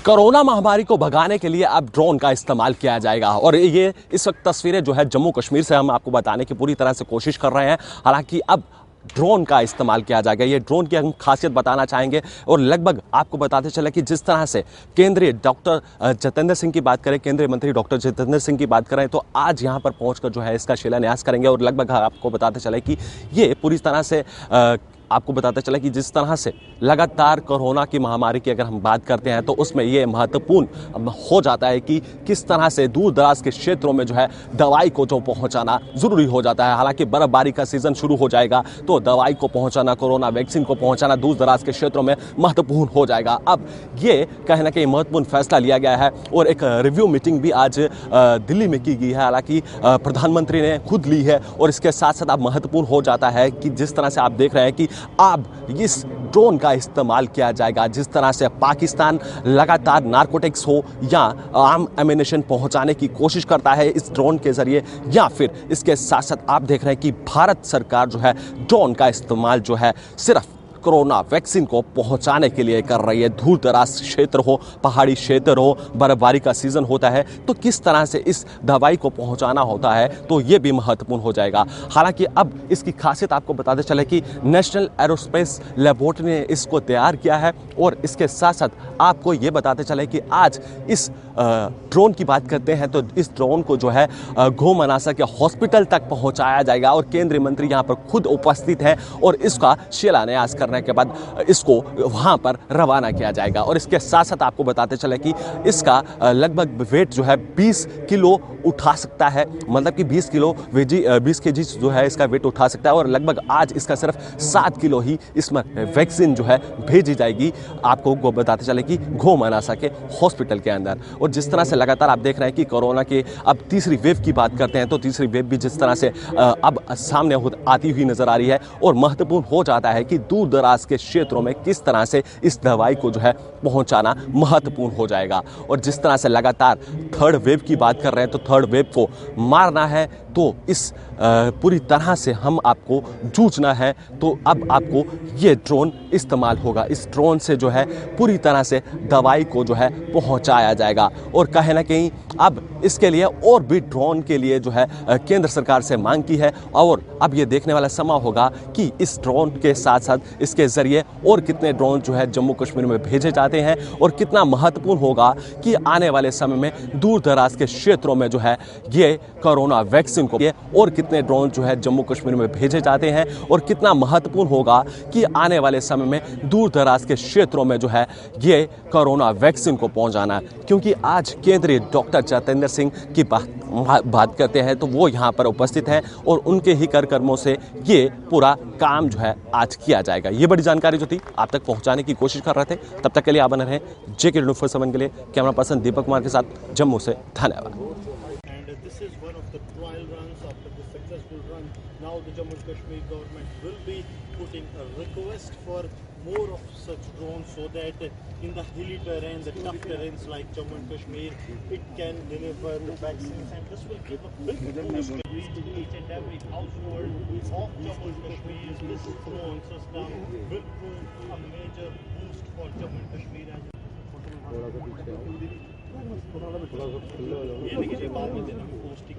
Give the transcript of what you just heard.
Corona महामारी को भगाने के लिए अब ड्रोन का इस्तेमाल किया जाएगा और ये इस वक्त तस्वीरें जो है जम्मू कश्मीर से हम आपको बताने की पूरी तरह से कोशिश कर रहे हैं। हालांकि अब ड्रोन का इस्तेमाल किया जाएगा। ये ड्रोन की हम खासियत बताना चाहेंगे और लगभग आपको बताते चले कि जिस तरह से केंद्रीय डॉक्टर जितेंद्र सिंह की बात करें, केंद्रीय मंत्री डॉक्टर जितेंद्र सिंह की बात करें तो आज यहां पर पहुंचकर जो है इसका शिलान्यास करेंगे और लगभग आपको बताते चले कि ये पूरी तरह से आपको बताते चला कि जिस तरह से लगातार कोरोना की महामारी की अगर हम बात करते हैं तो उसमें ये महत्वपूर्ण हो जाता है कि किस तरह से दूर दराज के क्षेत्रों में जो है दवाई को जो पहुंचाना जरूरी हो जाता है। हालांकि बर्फबारी का सीजन शुरू हो जाएगा तो दवाई को पहुंचाना, कोरोना वैक्सीन को पहुंचाना दूर दराज के क्षेत्रों में महत्वपूर्ण हो जाएगा। अब ये कहीं ना कहीं महत्वपूर्ण फैसला लिया गया है और एक रिव्यू मीटिंग भी आज दिल्ली में की गई है। हालांकि प्रधानमंत्री ने खुद ली है और इसके साथ साथ अब महत्वपूर्ण हो जाता है कि जिस तरह से आप देख रहे हैं कि अब इस ड्रोन का इस्तेमाल किया जाएगा। जिस तरह से पाकिस्तान लगातार नारकोटिक्स हो या आम एमिनेशन पहुंचाने की कोशिश करता है इस ड्रोन के जरिए, या फिर इसके साथ साथ आप देख रहे हैं कि भारत सरकार जो है ड्रोन का इस्तेमाल जो है सिर्फ कोरोना वैक्सीन को पहुंचाने के लिए कर रही है। दूर दराज क्षेत्र हो, पहाड़ी क्षेत्र हो, बर्फबारी का सीजन होता है तो किस तरह से इस दवाई को पहुंचाना होता है तो ये भी महत्वपूर्ण हो जाएगा। हालांकि अब इसकी खासियत आपको बताते चले कि नेशनल एरोस्पेस लेबोरेटरी ने इसको तैयार किया है और इसके साथ साथ आपको ये बताते चले कि आज इस ड्रोन की बात करते हैं तो इस ड्रोन को जो है घो मनासा के हॉस्पिटल तक पहुंचाया जाएगा और केंद्रीय मंत्री यहां पर खुद उपस्थित हैं और इसका शिलान्यास करने के बाद इसको वहां पर रवाना किया जाएगा। और इसके साथ साथ आपको बताते चले कि इसका लगभग वेट जो है 20 किलो उठा सकता है, मतलब कि 20 केजी जो है इसका वेट उठा सकता है और लगभग आज इसका सिर्फ 7 किलो ही इसमें वैक्सीन जो है भेजी जाएगी। आपको बताते चले कि घो मनासा के हॉस्पिटल के अंदर। और जिस तरह से लगातार आप देख रहे हैं कि कोरोना के अब तीसरी वेव की बात करते हैं तो तीसरी वेव भी जिस तरह से अब सामने आती हुई नजर आ रही है और महत्वपूर्ण हो जाता है कि दूर दराज के क्षेत्रों में किस तरह से इस दवाई को जो है पहुंचाना महत्वपूर्ण हो जाएगा। और जिस तरह से लगातार थर्ड वेव की बात कर रहे हैं तो थर्ड वेव को मारना है तो इस पूरी तरह से हम आपको जूझना है तो अब आपको ये ड्रोन इस्तेमाल होगा। इस ड्रोन से जो है पूरी तरह से दवाई को जो है पहुंचाया जाएगा और कहीं ना कहीं अब इसके लिए और भी ड्रोन के लिए जो है केंद्र सरकार से मांग की है और अब ये देखने वाला समय होगा कि इस ड्रोन के साथ साथ इसके जरिए और कितने ड्रोन जो है जम्मू कश्मीर में भेजे जाते हैं और कितना महत्वपूर्ण होगा कि आने वाले समय में दूर दराज के क्षेत्रों में जो है ये कोरोना वैक्सीन को और कितने ड्रोन जो है जम्मू कश्मीर में भेजे जाते हैं और कितना महत्वपूर्ण होगा कि आने वाले समय में दूर दराज के क्षेत्रों में जो है ये कोरोना वैक्सीन को पहुंचाना। क्योंकि आज केंद्रीय डॉक्टर जितेंद्र सिंह की बात करते हैं तो वो यहाँ पर उपस्थित हैं और उनके ही कर्मों से ये पूरा काम जो है आज किया जाएगा। ये बड़ी जानकारी जो थी आप तक पहुंचाने की कोशिश कर रहे थे। तब तक के लिए आप बने रहें JK 24/7 के लिए। कैमरा पर्सन दीपक कुमार के साथ जम्मू से, धन्यवाद। This is one of the trial runs. After the successful run, now the Jammu and Kashmir government will be putting a request for more of such drones so that in the hilly terrain, the tough terrains like Jammu and Kashmir, it can deliver the vaccines, and this will give a big boost to each and every household of Jammu and Kashmir. This drone system will prove a major boost for Jammu and Kashmir. ये देखिए बाद में देना post ही